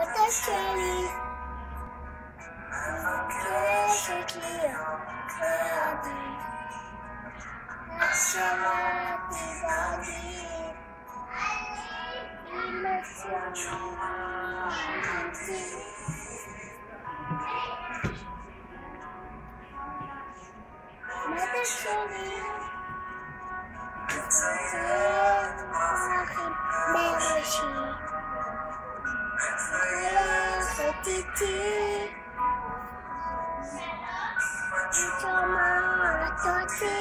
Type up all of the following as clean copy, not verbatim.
אותה שלי מבקשת להיות לידי שמעתי בעדי אמא שמעתי מתה שלי מציין פרחים בראשי הולכת איתי שומעת אותי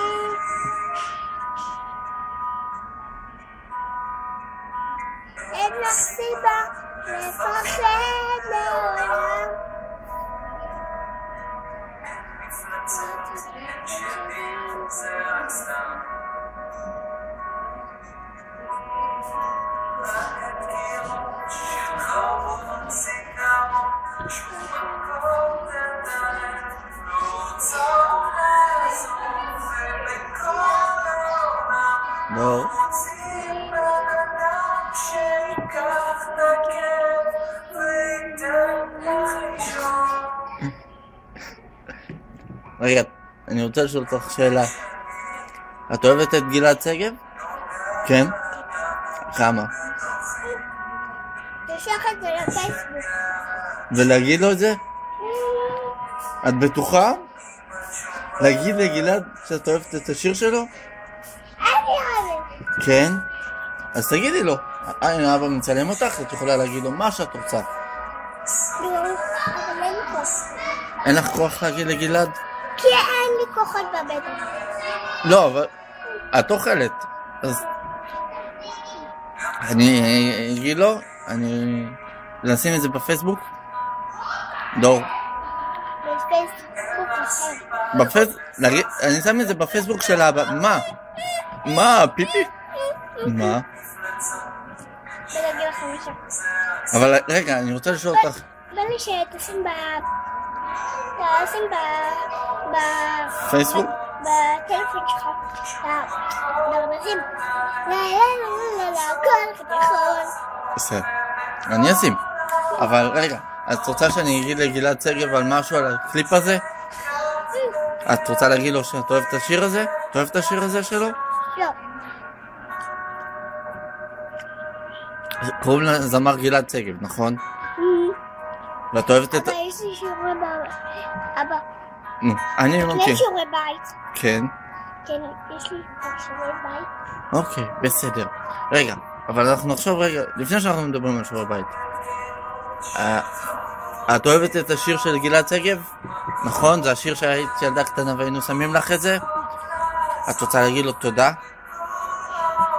אין לך סיבה לפחד לעולם לא. רגע, אני רוצה לשאול אותך שאלה. את אוהבת את גלעד שגב? כן? כמה? תשלח את זה לפייסבוק. ולהגיד לו את זה? את בטוחה? להגיד לגלעד שאת אוהבת את השיר שלו? כן? אז תגידי לו. הנה אבא מצלם אותך, את יכולה להגיד לו מה שאת רוצה. אבל אין לי כוח. אין לך כוח להגיד לגלעד? כי אין לי כוחות בבטן. לא, אבל את אוכלת. אז אני אגיד לו, אני לשים את זה בפייסבוק? דור. בפייסבוק? אני שם את זה בפייסבוק של האבא. מה? מה? פיפי? מה? ולהגיד לך מישהו. אבל רגע, אני רוצה לשאול אותך. בא לי שתשים פייסבוק? בטלפון שלך. ברמזים. לה כל חתיכון. בסדר. אני אשים. אבל רגע, את רוצה שאני אגיד לגלעד שגב על משהו על הקליפ הזה? את רוצה להגיד לו שאת אוהבת את השיר הזה? את אוהבת את השיר הזה שלו? לא. קוראים לזמר גלעד שגב, נכון? ואת אוהבת את... אבא, יש לי שיעורי בית. אבא. אני לא מכיר. יש שיעורי בית. כן. כן, יש לי שיעורי בית. אוקיי, בסדר. רגע, אבל אנחנו נחשוב רגע, לפני שאנחנו מדברים על שיעורי בית. את אוהבת את השיר של גלעד שגב? נכון? זה השיר שהיית ילדה קטנה והיינו שמים לך את זה? את רוצה להגיד לו תודה?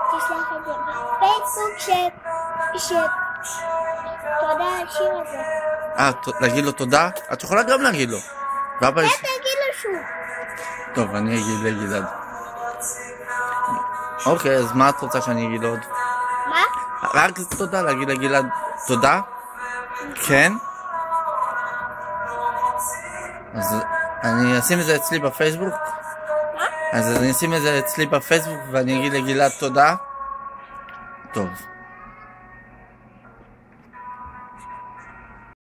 תשלח את זה בפייסבוק תודה על השיר הזה. להגיד לו תודה? את יכולה גם להגיד לו. תגיד לו שוב. טוב, אני אגיד לגלעד. אוקיי, אז מה את רוצה שאני אגיד עוד? מה? רק תודה, להגיד לגלעד תודה? כן? אז אני אשים את זה אצלי בפייסבוק? מה? אז אני אשים את זה אצלי בפייסבוק ואני אגיד לגלעד תודה? טוב.